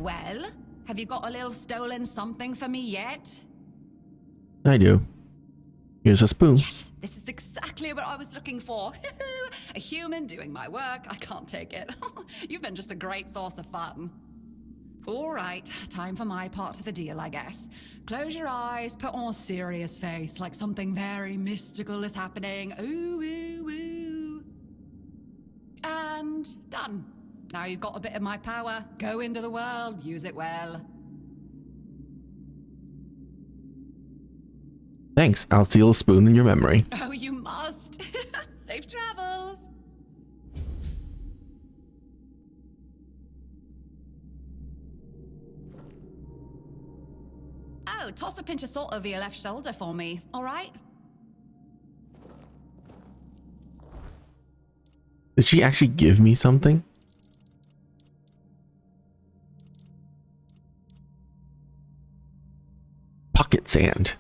Well, have you got a little stolen something for me yet? I do. Here's a spoon. Yes, this is exactly what I was looking for. A human doing my work. I can't take it. You've been just a great source of fun. All right, time for my part of the deal, I guess. Close your eyes, put on a serious face, like something very mystical is happening. Ooh, ooh, ooh. And done. Now you've got a bit of my power. Go into the world, use it well. Thanks, I'll seal a spoon in your memory. Oh, you must. Safe travels. Oh, toss a pinch of salt over your left shoulder for me, all right? Did she actually give me something? Pocket sand.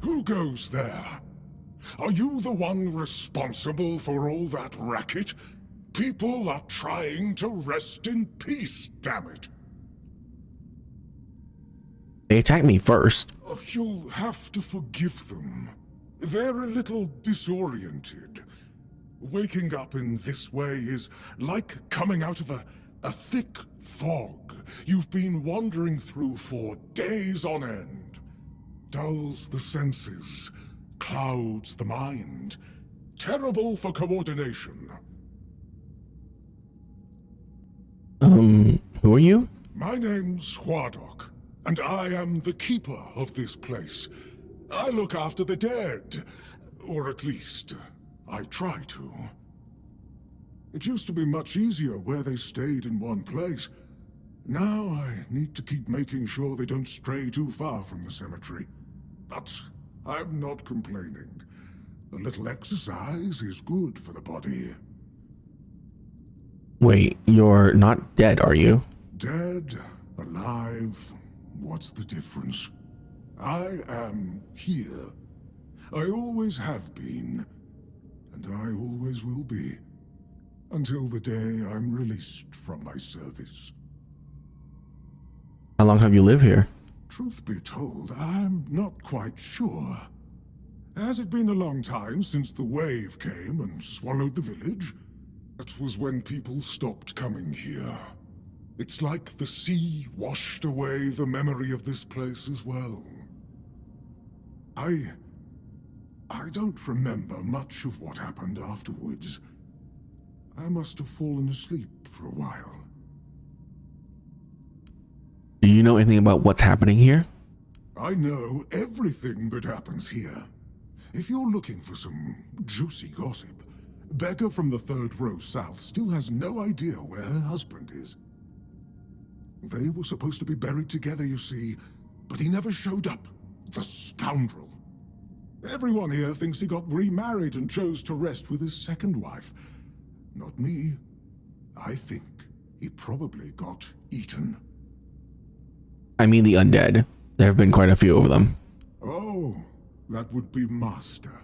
Who goes there? Are you the one responsible for all that racket? People are trying to rest in peace, damn it. They attacked me first. Oh, you'll have to forgive them. They're a little disoriented. Waking up in this way is like coming out of a thick fog you've been wandering through for days on end. Dulls the senses, clouds the mind. Terrible for coordination. Who are you? My name's Huardok, and I am the keeper of this place. I look after the dead, or at least, I try to. It used to be much easier where they stayed in one place. Now I need to keep making sure they don't stray too far from the cemetery. But I'm not complaining. A little exercise is good for the body. Wait, you're not dead, are you? Dead, alive, what's the difference? I am here. I always have been, and I always will be, until the day I'm released from my service. How long have you lived here? Truth be told, I'm not quite sure. Has it been a long time since the wave came and swallowed the village? That was when people stopped coming here. It's like the sea washed away the memory of this place as well. I don't remember much of what happened afterwards. I must have fallen asleep for a while. Do you know anything about what's happening here? I know everything that happens here. If you're looking for some juicy gossip, Becca from the third row south still has no idea where her husband is. They were supposed to be buried together, you see, but he never showed up. The scoundrel. Everyone here thinks he got remarried and chose to rest with his second wife. Not me. I think he probably got eaten. I mean the undead. There have been quite a few of them. Oh, that would be Master.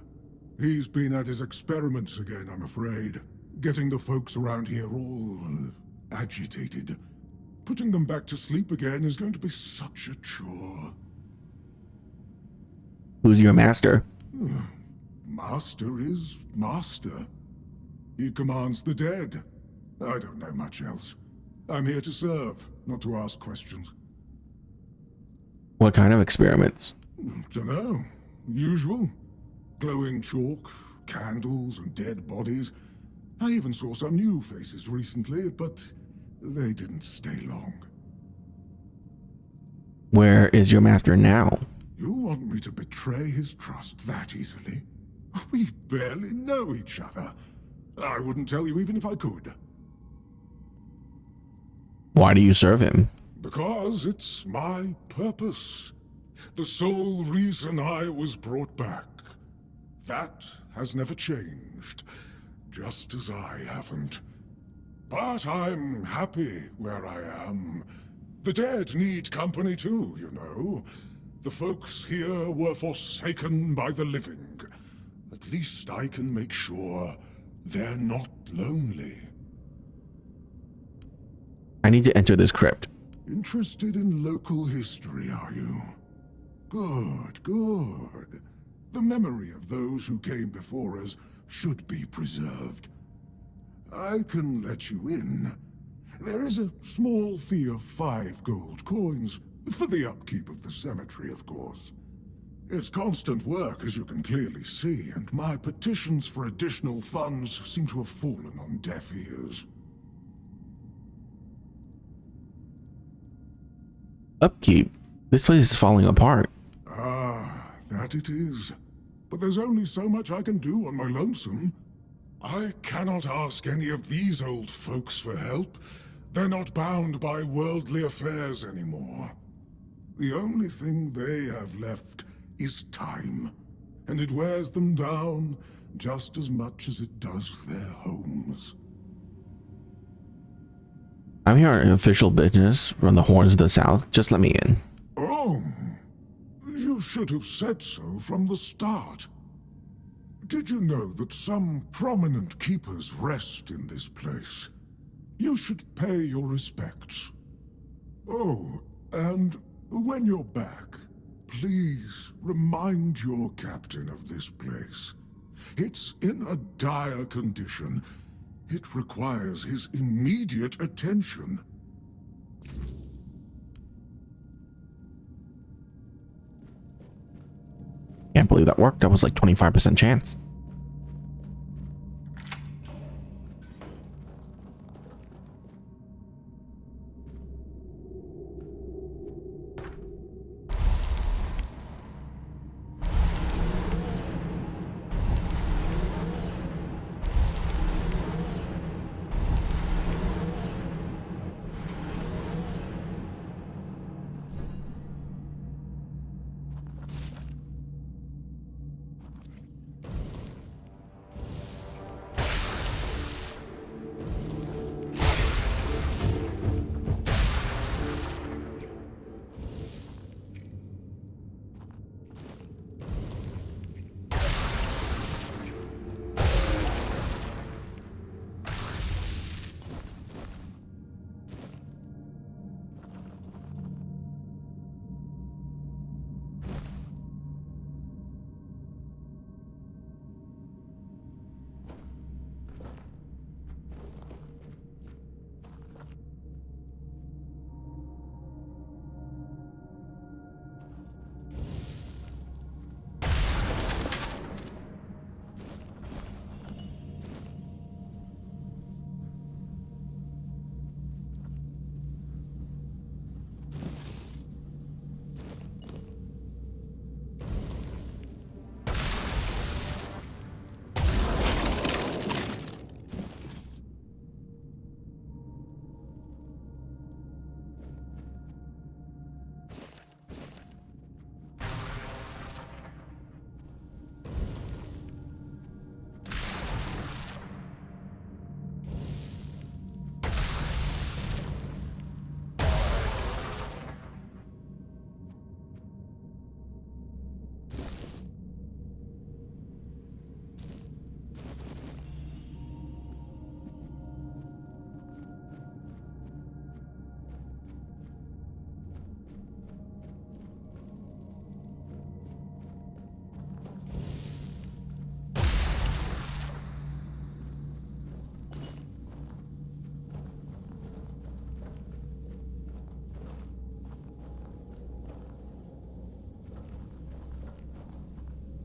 He's been at his experiments again, I'm afraid. Getting the folks around here all agitated. Putting them back to sleep again is going to be such a chore. Who's your master? Master is master. He commands the dead. I don't know much else. I'm here to serve, not to ask questions. What kind of experiments? Dunno. Usual. Glowing chalk, candles, and dead bodies. I even saw some new faces recently, but they didn't stay long. Where is your master now? You want me to betray his trust that easily? We barely know each other. I wouldn't tell you even if I could. Why do you serve him? Because it's my purpose. The sole reason I was brought back. That has never changed, just as I haven't. But I'm happy where I am. The dead need company too, you know. The folks here were forsaken by the living. At least I can make sure they're not lonely. I need to enter this crypt. Interested in local history, are you? Good, good. The memory of those who came before us should be preserved. I can let you in. There is a small fee of 5 gold coins, for the upkeep of the cemetery, of course. It's constant work, as you can clearly see, and my petitions for additional funds seem to have fallen on deaf ears. Upkeep? This place is falling apart. Ah, that it is. But there's only so much I can do on my lonesome. I cannot ask any of these old folks for help. They're not bound by worldly affairs anymore. The only thing they have left is time, and it wears them down just as much as it does their homes. I'm here on official business from the Horns of the South. Just let me in. Oh, you should have said so from the start. Did you know that some prominent keepers rest in this place? You should pay your respects. Oh, and when you're back, please remind your captain of this place. It's in a dire condition. It requires his immediate attention. Can't believe that worked. That was like 25% chance.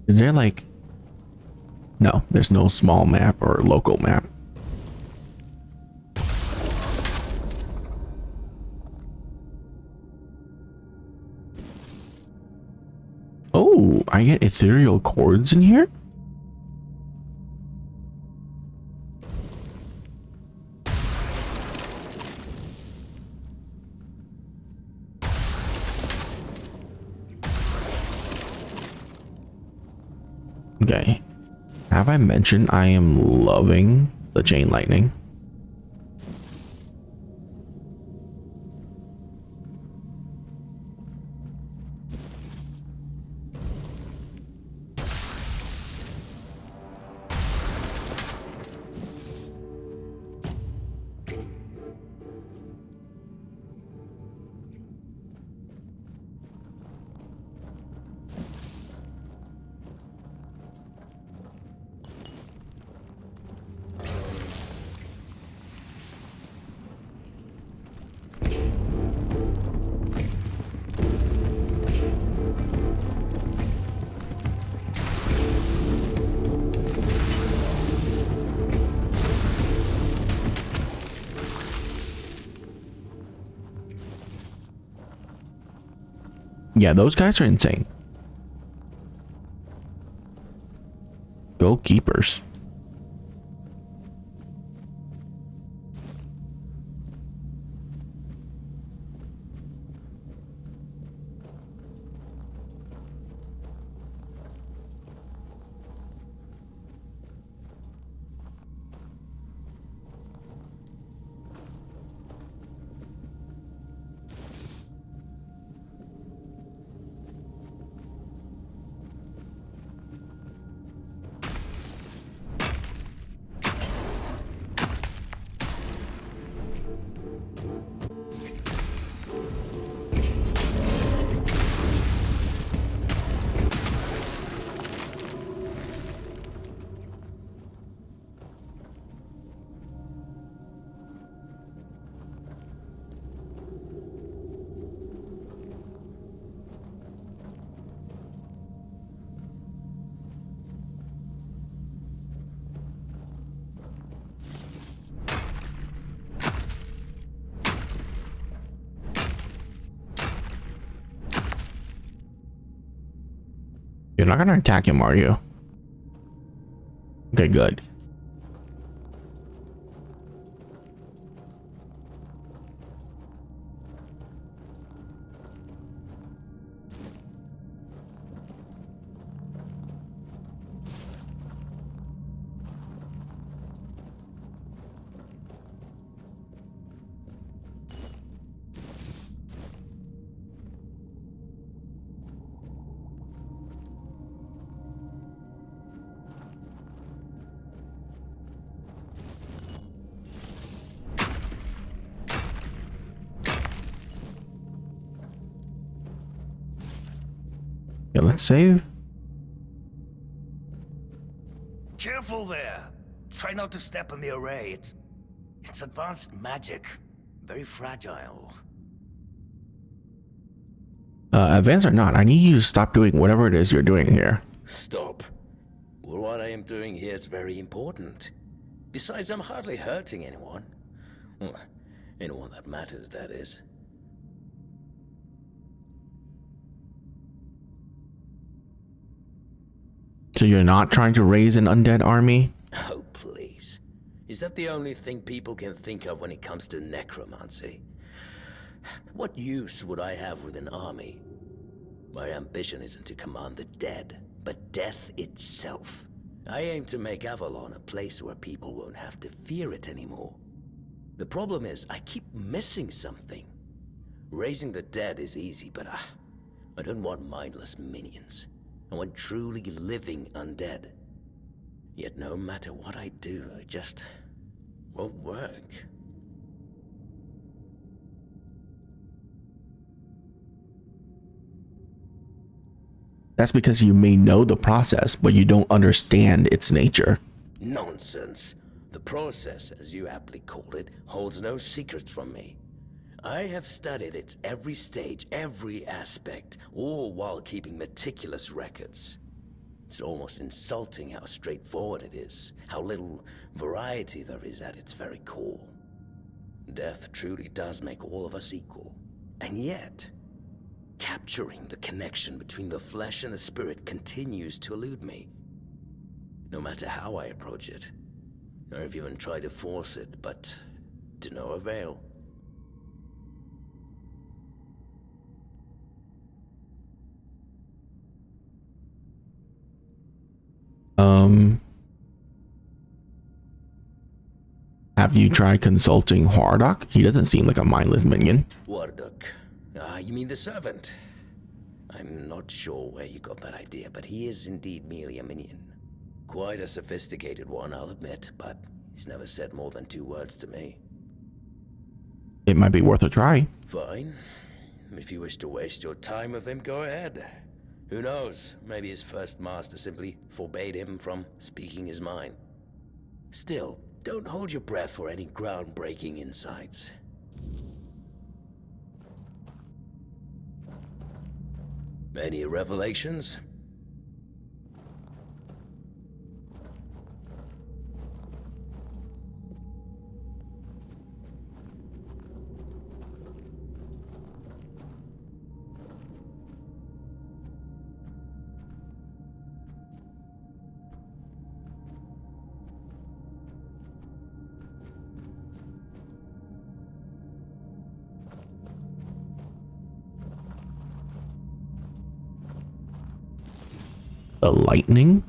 Is there like... No, there's no small map or local map. Oh, I get ethereal cords in here? Okay. Have I mentioned I am loving the chain lightning? Yeah, those guys are insane. Go keepers. You're not gonna attack him, are you? Okay, good. Yeah, let's save. Careful there. Try not to step on the array. It's advanced magic. Very fragile. Advance or not, I need you to stop doing whatever it is you're doing here. Stop. Well, what I am doing here is very important. Besides, I'm hardly hurting anyone. Well, anyone that matters, that is. So you're not trying to raise an undead army? Oh, please. Is that the only thing people can think of when it comes to necromancy? What use would I have with an army? My ambition isn't to command the dead, but death itself. I aim to make Avalon a place where people won't have to fear it anymore. The problem is, I keep missing something. Raising the dead is easy, but I don't want mindless minions. I want truly living undead. Yet no matter what I do, it just won't work. That's because you may know the process, but you don't understand its nature. Nonsense. The process, as you aptly called it, holds no secrets from me. I have studied its every stage, every aspect, all while keeping meticulous records. It's almost insulting how straightforward it is, how little variety there is at its very core. Death truly does make all of us equal. And yet, capturing the connection between the flesh and the spirit continues to elude me. No matter how I approach it. I've even tried to force it, but to no avail. Have you tried consulting Hardock? He doesn't seem like a mindless minion. Wardock. You mean the servant? I'm not sure where you got that idea, but he is indeed merely a minion. Quite a sophisticated one, I'll admit, but he's never said more than 2 words to me. It might be worth a try. Fine. If you wish to waste your time with him, go ahead. Who knows? Maybe his first master simply forbade him from speaking his mind. Still, don't hold your breath for any groundbreaking insights. Any revelations? The lightning?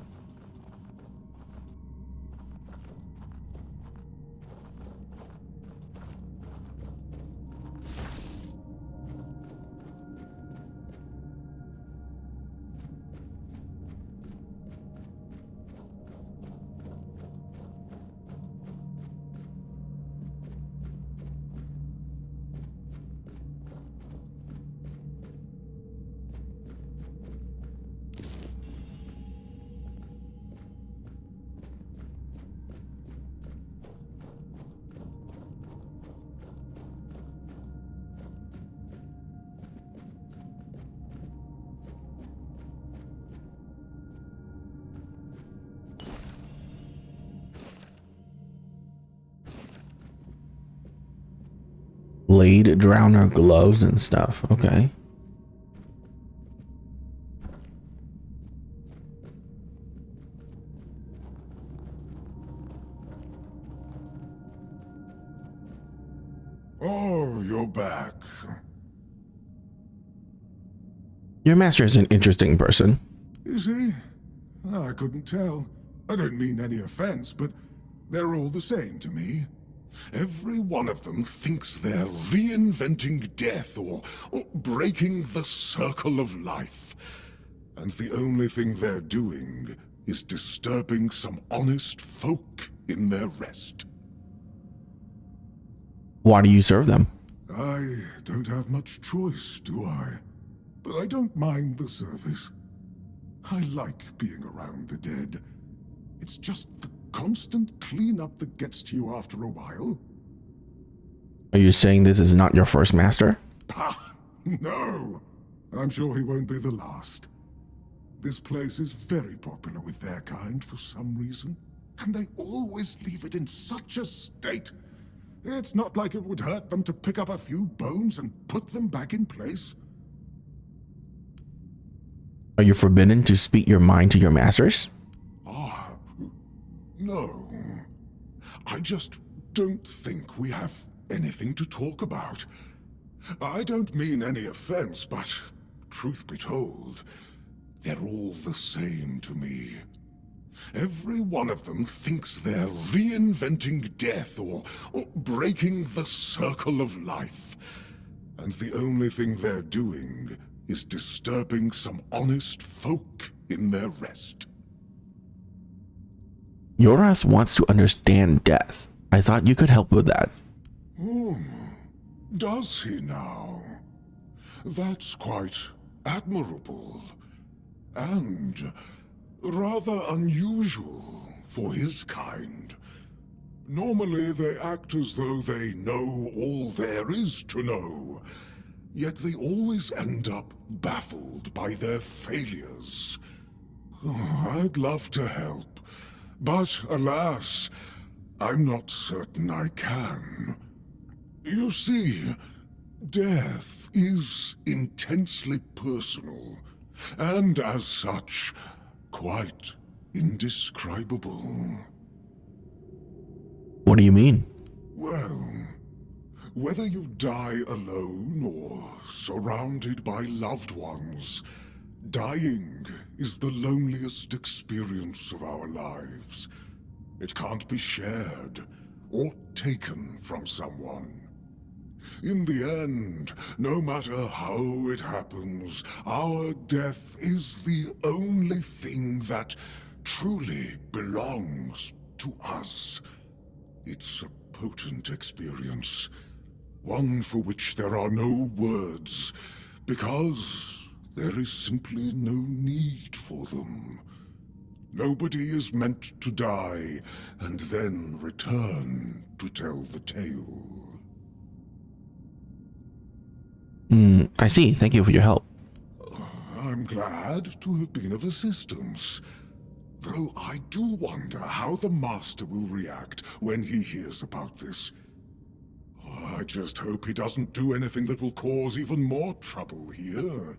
Blade drowner gloves and stuff. Okay. Oh, you're back. Your master is an interesting person. Is he? I couldn't tell. I don't mean any offense, but they're all the same to me. Every one of them thinks they're reinventing death or breaking the circle of life. And the only thing they're doing is disturbing some honest folk in their rest. Why do you serve them? I don't have much choice, do I? But I don't mind the service. I like being around the dead. It's just the constant cleanup that gets to you after a while. Are you saying this is not your first master? Pah! No! I'm sure he won't be the last. This place is very popular with their kind for some reason, and they always leave it in such a state. It's not like it would hurt them to pick up a few bones and put them back in place. Are you forbidden to speak your mind to your masters? No. I just don't think we have anything to talk about. I don't mean any offense, but truth be told, they're all the same to me. Every one of them thinks they're reinventing death or breaking the circle of life. And the only thing they're doing is disturbing some honest folk in their rest. Yoras wants to understand death. I thought you could help with that. Does he now? That's quite admirable. And rather unusual for his kind. Normally they act as though they know all there is to know, yet they always end up baffled by their failures. I'd love to help, but alas, I'm not certain I can. You see, death is intensely personal, and as such, quite indescribable. What do you mean? Well, whether you die alone or surrounded by loved ones, dying is the loneliest experience of our lives. It can't be shared or taken from someone. In the end, no matter how it happens, our death is the only thing that truly belongs to us. It's a potent experience, one for which there are no words, because there is simply no need for them. Nobody is meant to die and then return to tell the tale. I see. Thank you for your help. I'm glad to have been of assistance. Though I do wonder how the Master will react when he hears about this. I just hope he doesn't do anything that will cause even more trouble here.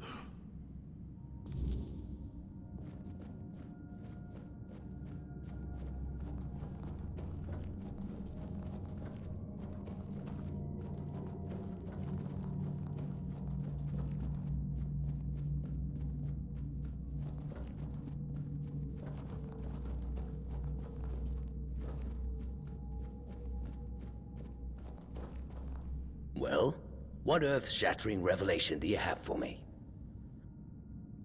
Well, what earth-shattering revelation do you have for me?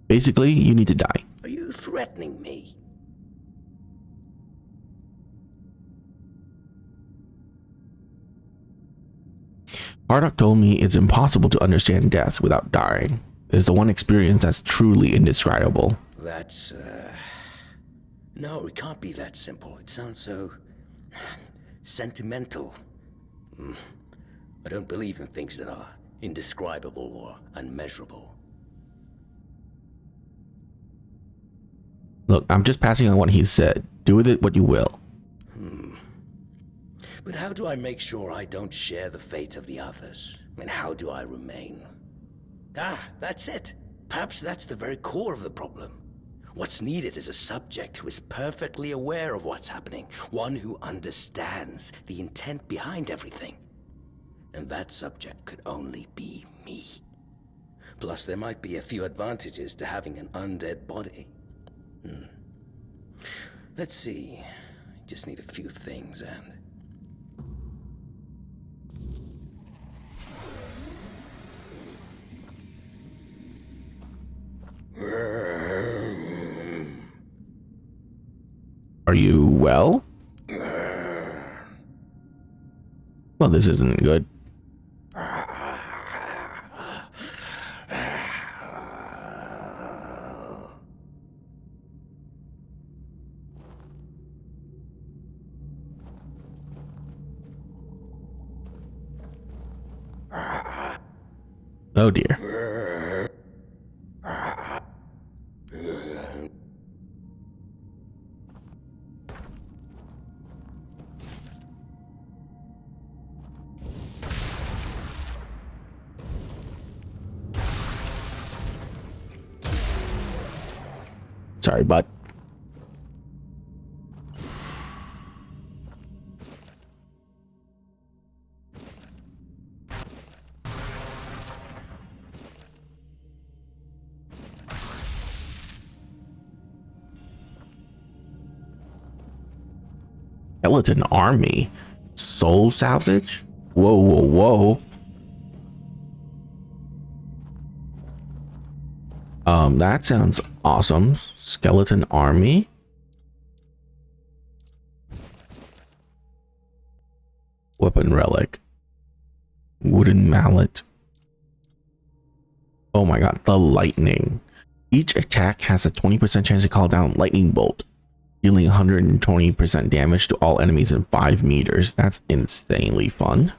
Basically, you need to die. Are you threatening me? Hardock told me it's impossible to understand death without dying. It's the one experience that's truly indescribable. That's, No, it can't be that simple. It sounds so... sentimental. I don't believe in things that are indescribable or unmeasurable. Look, I'm just passing on what he said. Do with it what you will. But how do I make sure I don't share the fate of the others? I mean, how do I remain? That's it. Perhaps that's the very core of the problem. What's needed is a subject who is perfectly aware of what's happening. One who understands the intent behind everything. And that subject could only be me. Plus, there might be a few advantages to having an undead body. Let's see. Just need a few things and... Are you well? Well, this isn't good. Oh dear. Sorry, bud. Skeleton army? Soul salvage? Whoa, whoa, whoa. That sounds awesome. Skeleton army? Weapon relic. Wooden mallet. Oh my god, the lightning. Each attack has a 20% chance to call down lightning bolt, dealing 120% damage to all enemies in 5 meters. That's insanely fun.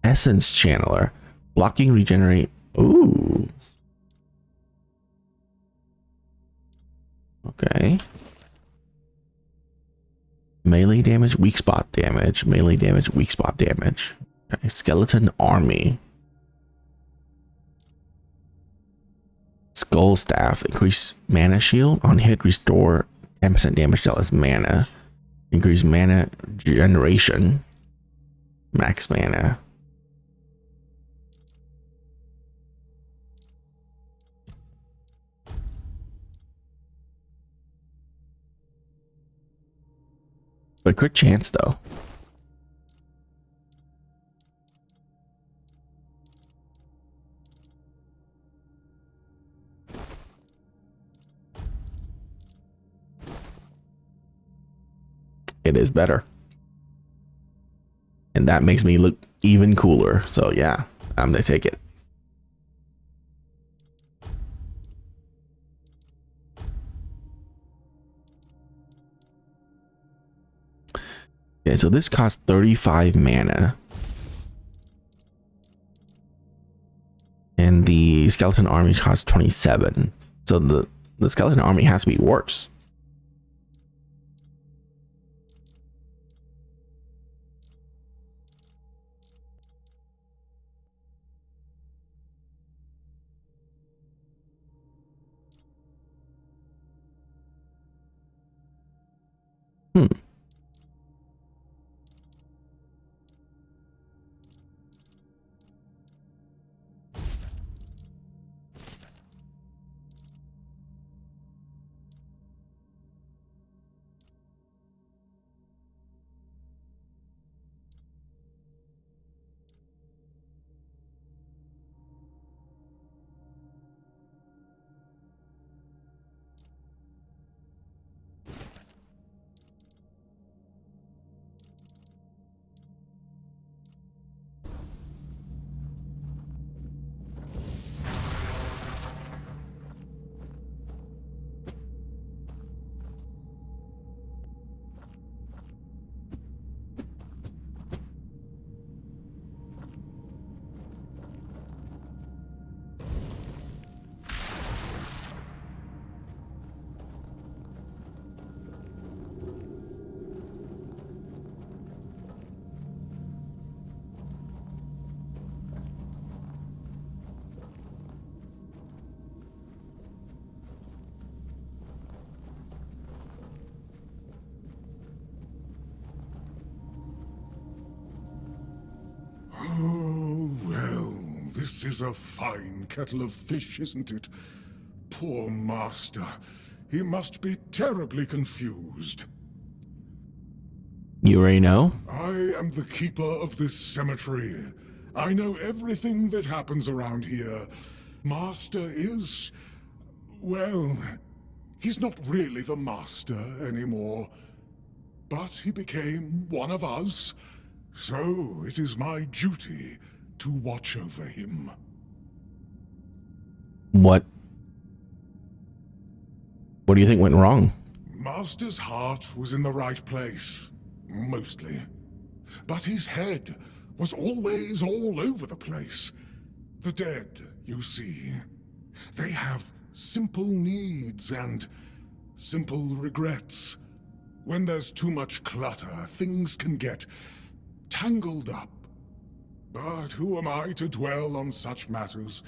Essence channeler. Blocking regenerate. Ooh. Okay. Melee damage, weak spot damage, melee damage, weak spot damage. Okay. Skeleton army. Skull staff, increase mana shield on hit, restore 10% damage dealt as mana. Increase mana generation. Max mana. But crit chance though. It is better. And that makes me look even cooler. So yeah, I'm gonna take it. Okay, so this costs 35 mana. And the skeleton army costs 27. So the skeleton army has to be worse. Oh, well, this is a fine kettle of fish, isn't it? Poor master. He must be terribly confused. You already know? I am the keeper of this cemetery. I know everything that happens around here. Master is... well, he's not really the master anymore. But he became one of us. So it is my duty to watch over him. What do you think went wrong? Master's heart was in the right place, mostly. But his head was always all over the place. The dead, you see, they have simple needs and simple regrets. When there's too much clutter, things can get tangled up. But who am I to dwell on such matters?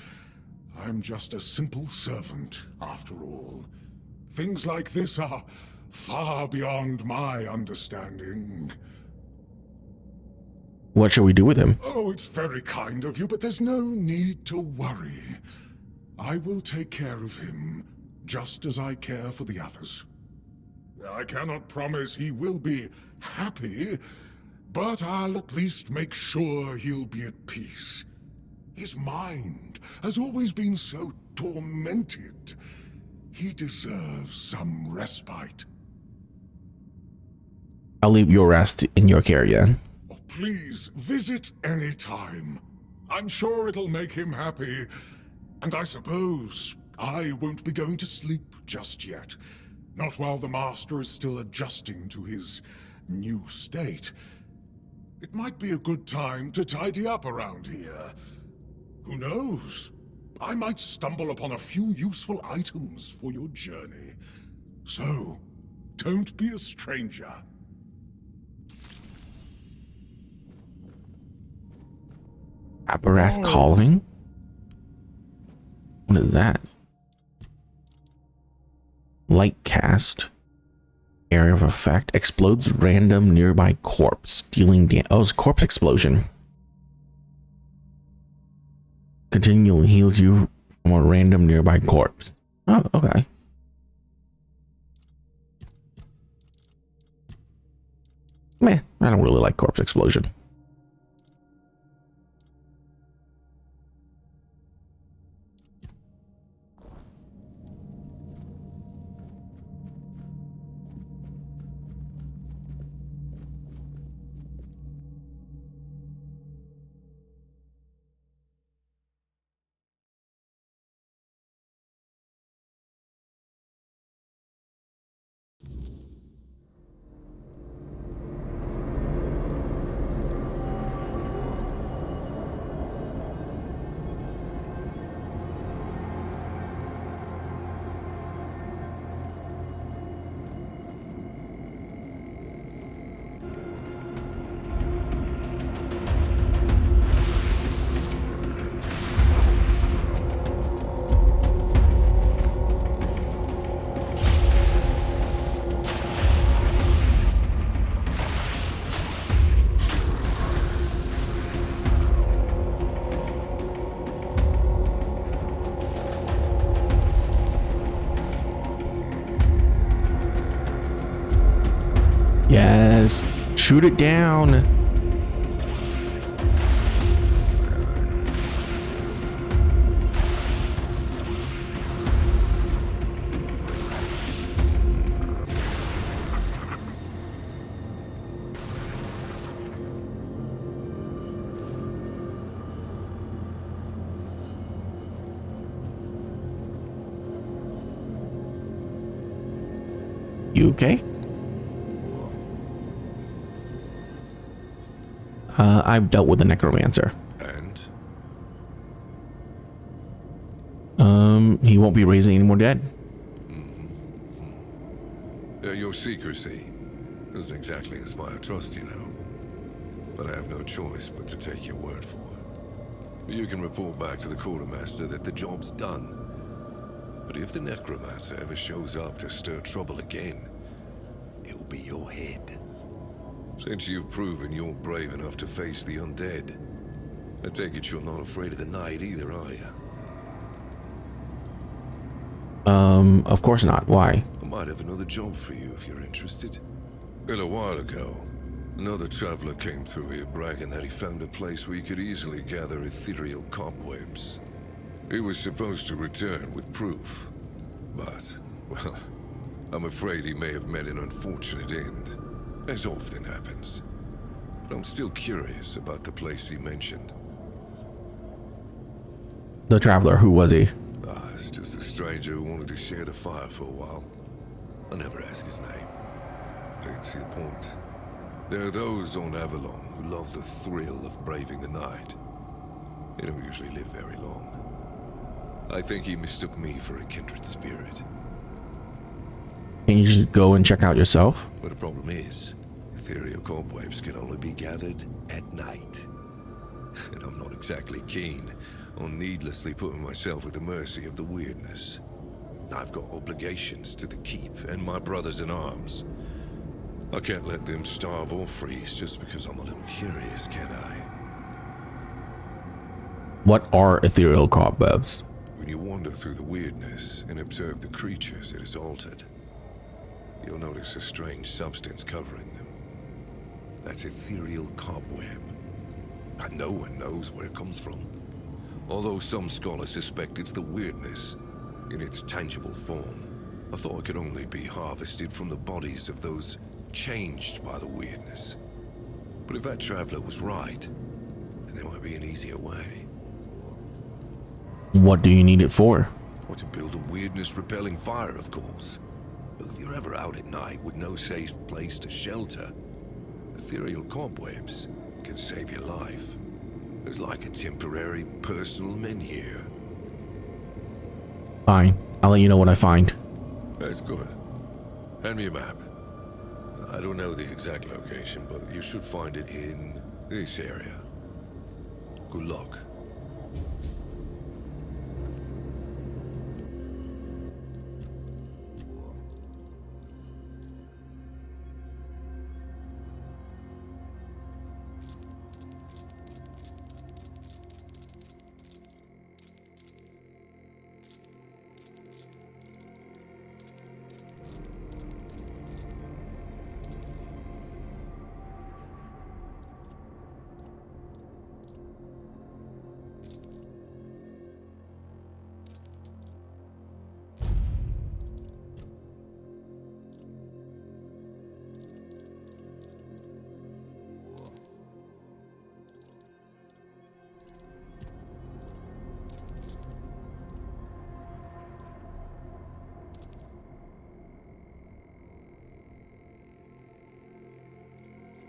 I'm just a simple servant, after all. Things like this are far beyond my understanding. What shall we do with him? Oh, it's very kind of you, but there's no need to worry. I will take care of him, just as I care for the others. I cannot promise he will be happy, but I'll at least make sure he'll be at peace. His mind has always been so tormented. He deserves some respite. I'll leave your rest in your care, yeah. Oh, please, visit any time. I'm sure it'll make him happy. And I suppose I won't be going to sleep just yet. Not while the Master is still adjusting to his new state. It might be a good time to tidy up around here. Who knows? I might stumble upon a few useful items for your journey. So, don't be a stranger. Apparatus Oh. calling? What is that? Light cast. Area of effect. Explodes random nearby corpse. Dealing damage. Oh, it's a corpse explosion. Continually heals you from a random nearby corpse. Oh, okay. Meh, I don't really like corpse explosion. Yes. Shoot it down. You okay? I've dealt with the necromancer. And? He won't be raising any more dead. Your secrecy doesn't exactly inspire trust, you know. But I have no choice but to take your word for it. You can report back to the quartermaster that the job's done. But if the necromancer ever shows up to stir trouble again, it'll be your head. Since you've proven you're brave enough to face the undead, I take it you're not afraid of the night either, are you? Of course not. Why? I might have another job for you if you're interested. A little while ago, another traveler came through here bragging that he found a place where you could easily gather ethereal cobwebs. He was supposed to return with proof, but, well, I'm afraid he may have met an unfortunate end, as often happens. But I'm still curious about the place he mentioned. The traveler, who was he? It's just a stranger who wanted to share the fire for a while. I'll never ask his name. I didn't see the point. There are those on Avalon who love the thrill of braving the night. They don't usually live very long. I think he mistook me for a kindred spirit. Can you just go and check out yourself? But the problem is, ethereal cobwebs can only be gathered at night. And I'm not exactly keen on needlessly putting myself at the mercy of the weirdness. I've got obligations to the keep and my brothers in arms. I can't let them starve or freeze just because I'm a little curious, can I? What are ethereal cobwebs? When you wander through the weirdness and observe the creatures it has altered, you'll notice a strange substance covering them. That's ethereal cobweb. And no one knows where it comes from. Although some scholars suspect it's the weirdness in its tangible form. I thought it could only be harvested from the bodies of those changed by the weirdness. But if that traveler was right, then there might be an easier way. What do you need it for? Or to build a weirdness-repelling fire, of course. Look, if you're ever out at night with no safe place to shelter, ethereal cobwebs can save your life. There's like a temporary personal menhir. Fine. I'll let you know what I find. That's good. Hand me a map. I don't know the exact location, but you should find it in this area. Good luck.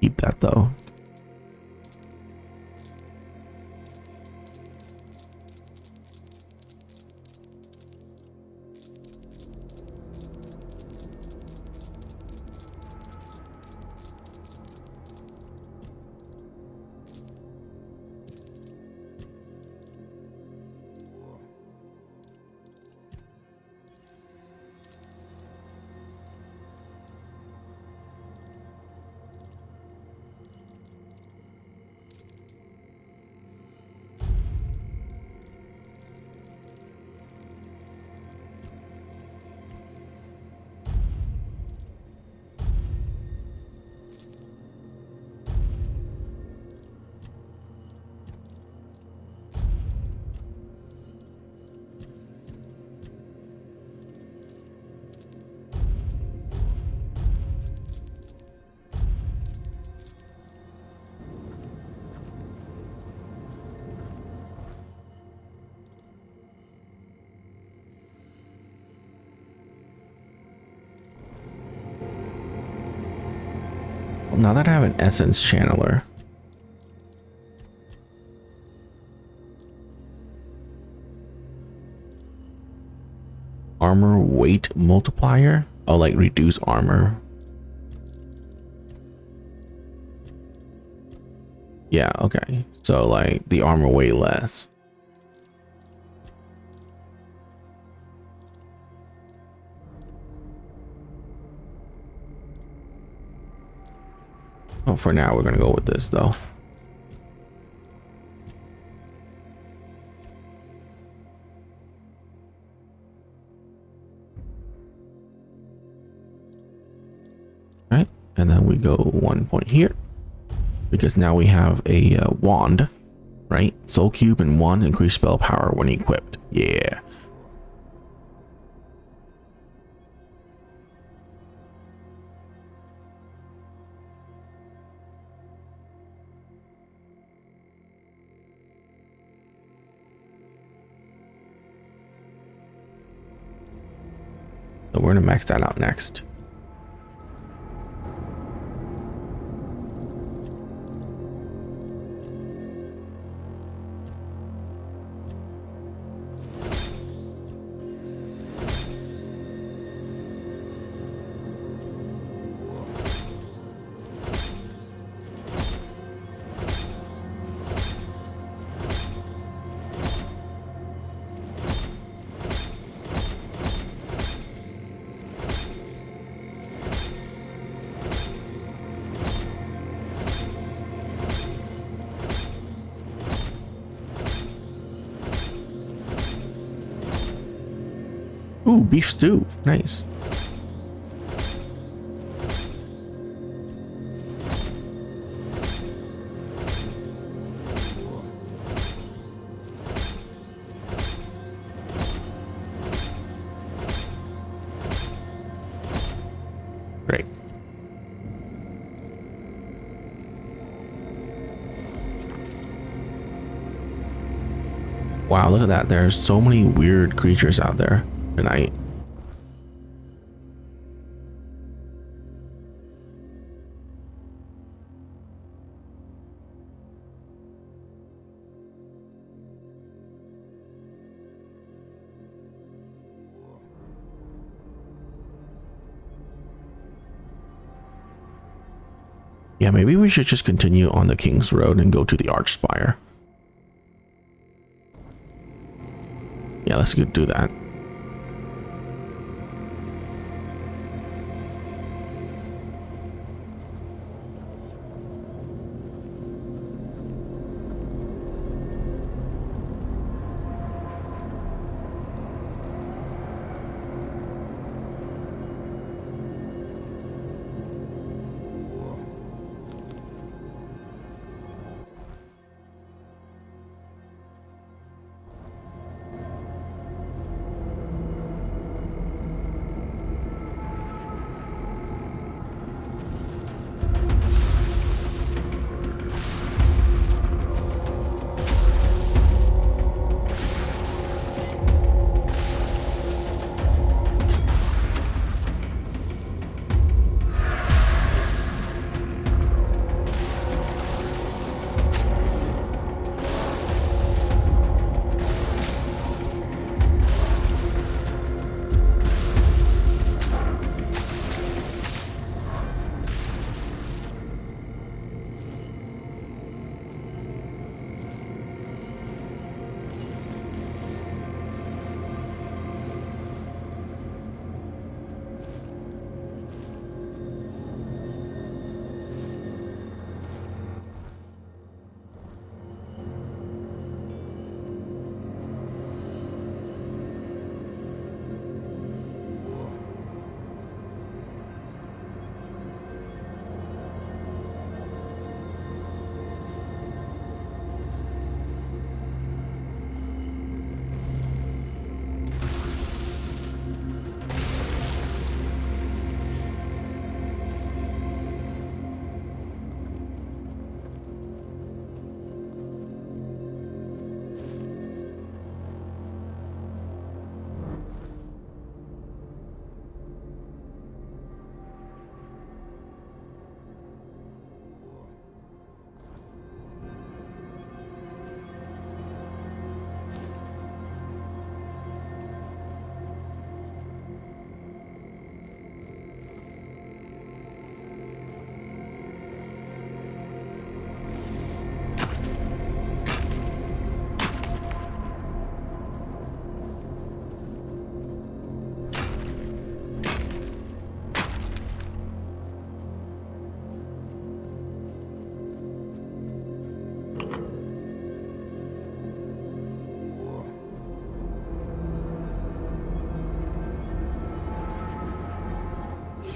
Keep that though. Well, now that I have an essence channeler, armor weight multiplier, oh, like reduce armor. Yeah, okay, so like the armor way less. Oh, for now we're gonna go with this though. Right, and then we go 1 point here because now we have a wand, right? Soul cube and wand increase spell power when equipped. Yeah. So we're gonna max that out next. Ooh, beef stew. Nice. Great. Wow, look at that. There's so many weird creatures out there tonight. Yeah, maybe we should just continue on the King's Road and go to the Archspire. Yeah, let's go do that.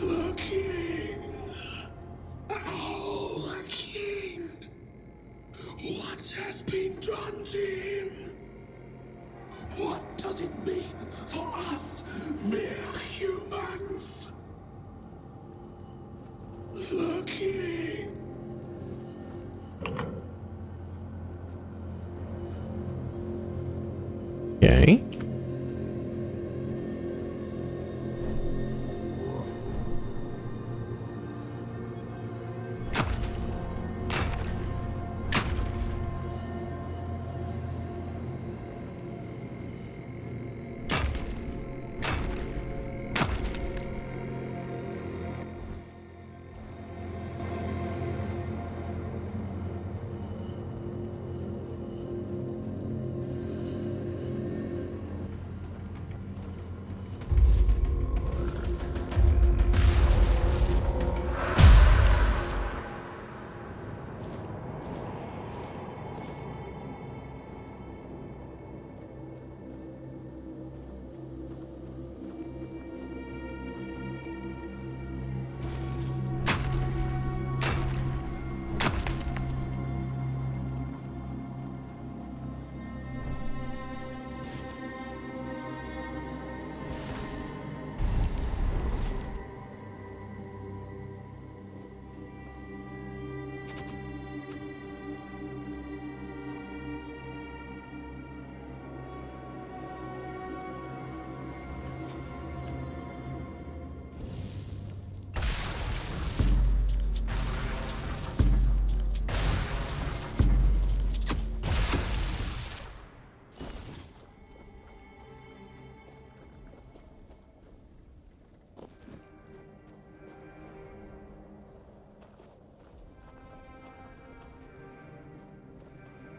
The king! Our king! What has been done to him? What does it mean for us, mere humans? The king! Okay.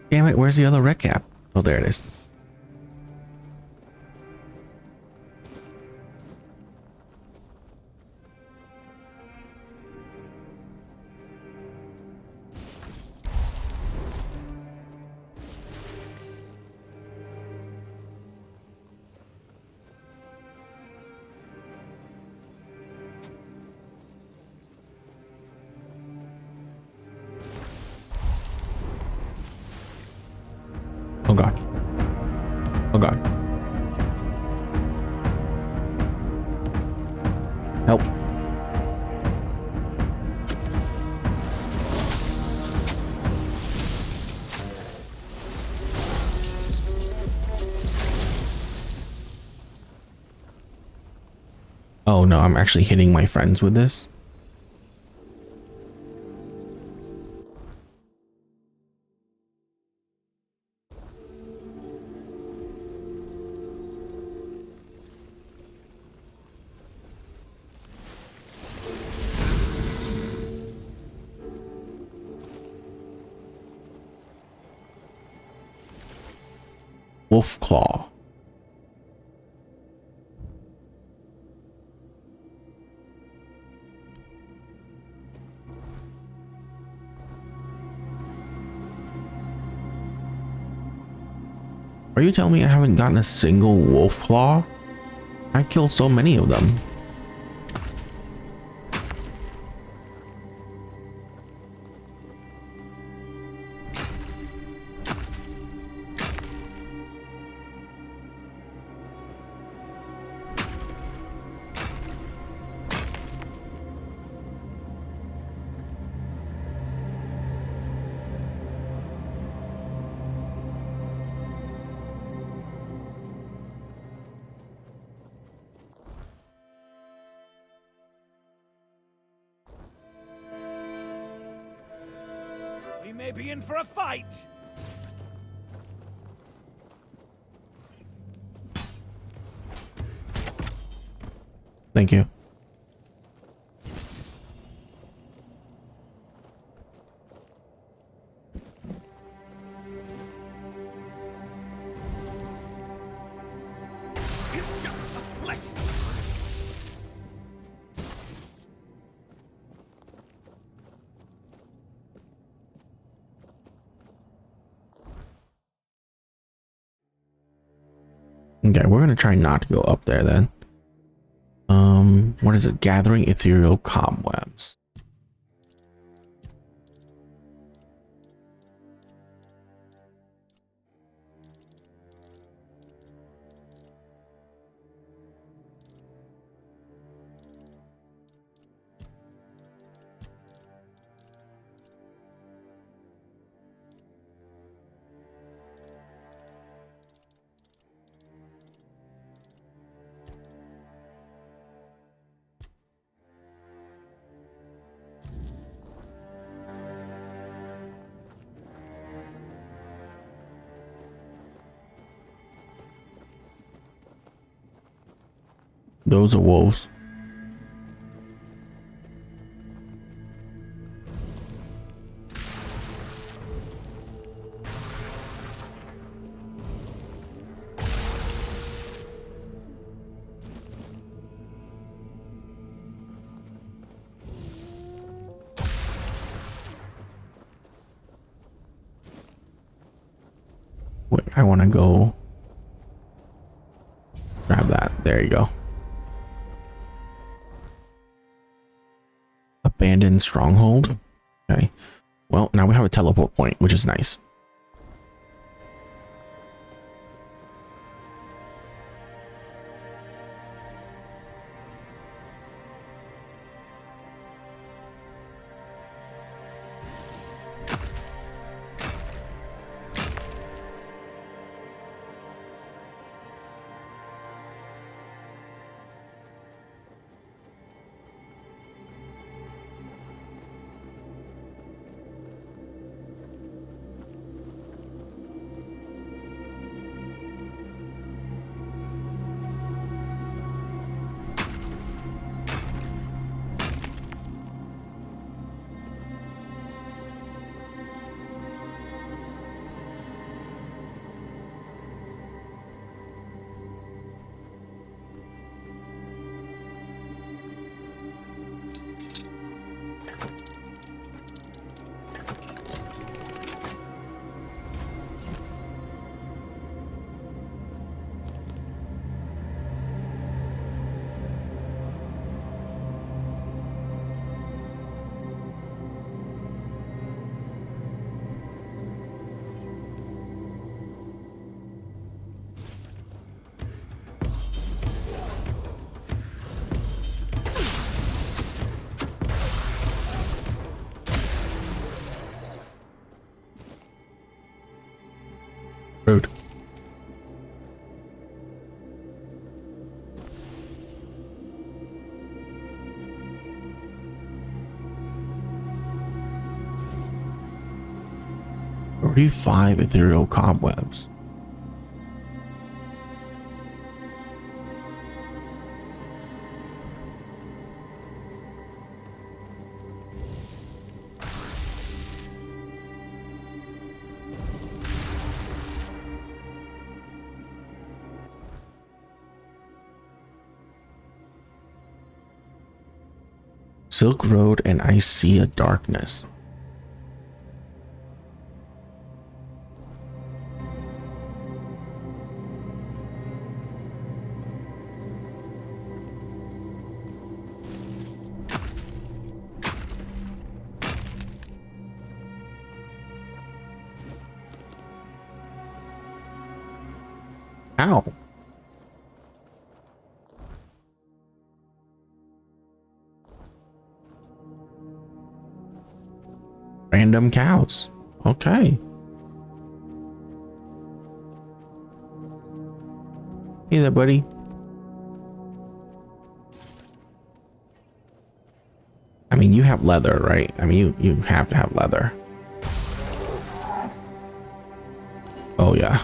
Damn it, where's the other red cap? Oh, there it is. Oh god. Oh god. Help. Oh no, I'm actually hitting my friends with this. Wolf Claw. Are you telling me I haven't gotten a single wolf claw? I killed so many of them. We may be in for a fight. Thank you. It's just a flesh. Okay, we're gonna try not to go up there then. What is it? Gathering ethereal cobwebs. Those are wolves. Wait, I want to go grab that. There you go. Abandoned stronghold. Okay. Well, now we have a teleport point, which is nice. 45 ethereal cobwebs. Silk Road and I See a Darkness. Ow. Random cows. Okay. Hey there, buddy. I mean, you have leather, right? I mean, you have to have leather. Oh, yeah.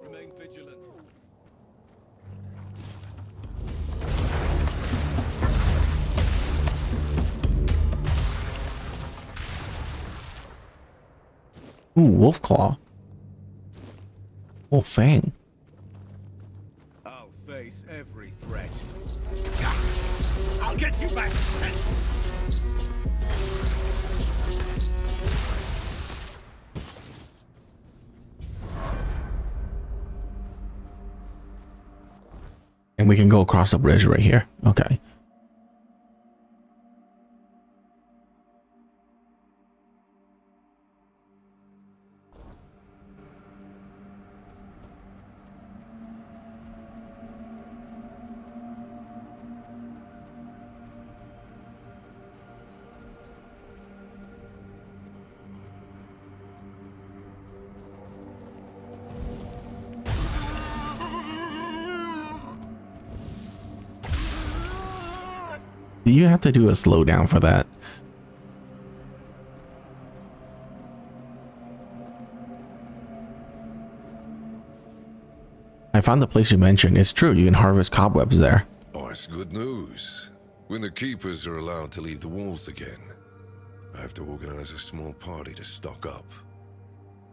Remain vigilant. Ooh, Wolf Claw. Wolf Fang. I'll face every threat. I'll get you back. And we can go across the bridge right here. Okay. Do you have to do a slowdown for that? I found the place you mentioned. It's true, you can harvest cobwebs there. Oh, it's good news. When the keepers are allowed to leave the walls again, I have to organize a small party to stock up.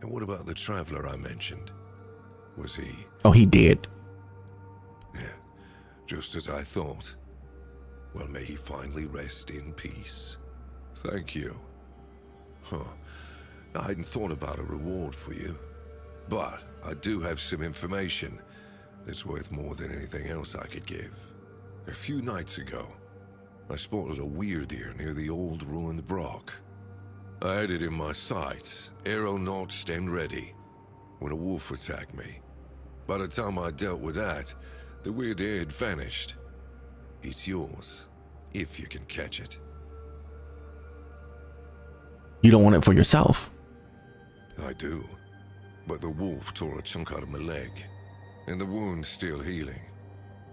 And what about the traveler I mentioned? Was he? Oh, he did. Yeah, just as I thought. Well, may he finally rest in peace. Thank you. Huh. I hadn't thought about a reward for you. But I do have some information that's worth more than anything else I could give. A few nights ago, I spotted a weird ear near the old ruined Brock. I had it in my sights, arrow notched and ready, when a wolf attacked me. By the time I dealt with that, the weird ear had vanished. It's yours, if you can catch it. You don't want it for yourself. I do, but the wolf tore a chunk out of my leg, and the wound's still healing.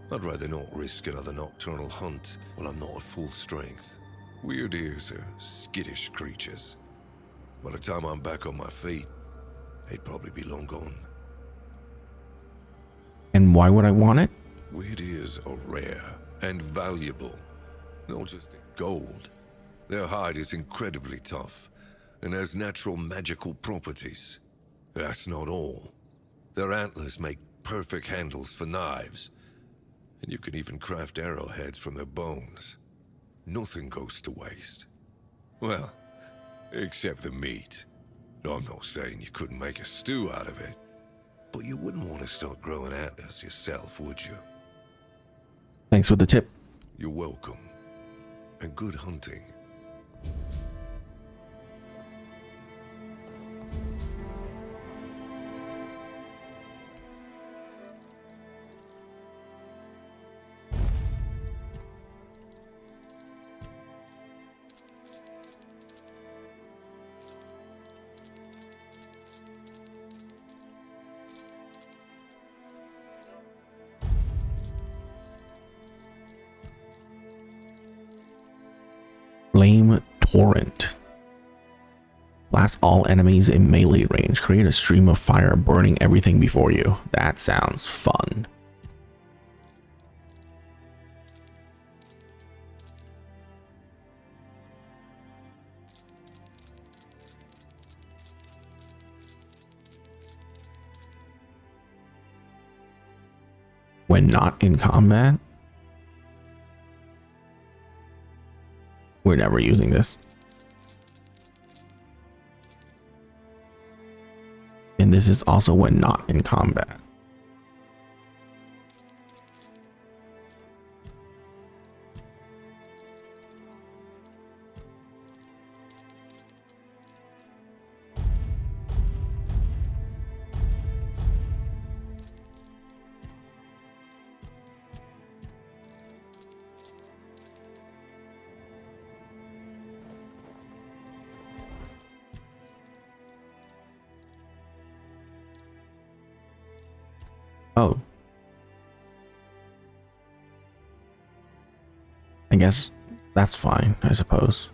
I'd rather not risk another nocturnal hunt while I'm not at full strength. Weird ears are skittish creatures. By the time I'm back on my feet, they'd probably be long gone. And why would I want it? Weird ears are rare and valuable, not just in gold. Their hide is incredibly tough and has natural magical properties. That's not all. Their antlers make perfect handles for knives, and you can even craft arrowheads from their bones. Nothing goes to waste. Well, except the meat. I'm not saying you couldn't make a stew out of it, but you wouldn't want to start growing antlers yourself, would you? Thanks for the tip. You're welcome, and good hunting. Flame Torrent. Blast all enemies in melee range. Create a stream of fire burning everything before you. That sounds fun. When not in combat? We're never using this. And this is also when not in combat. Oh. I guess that's fine, I suppose.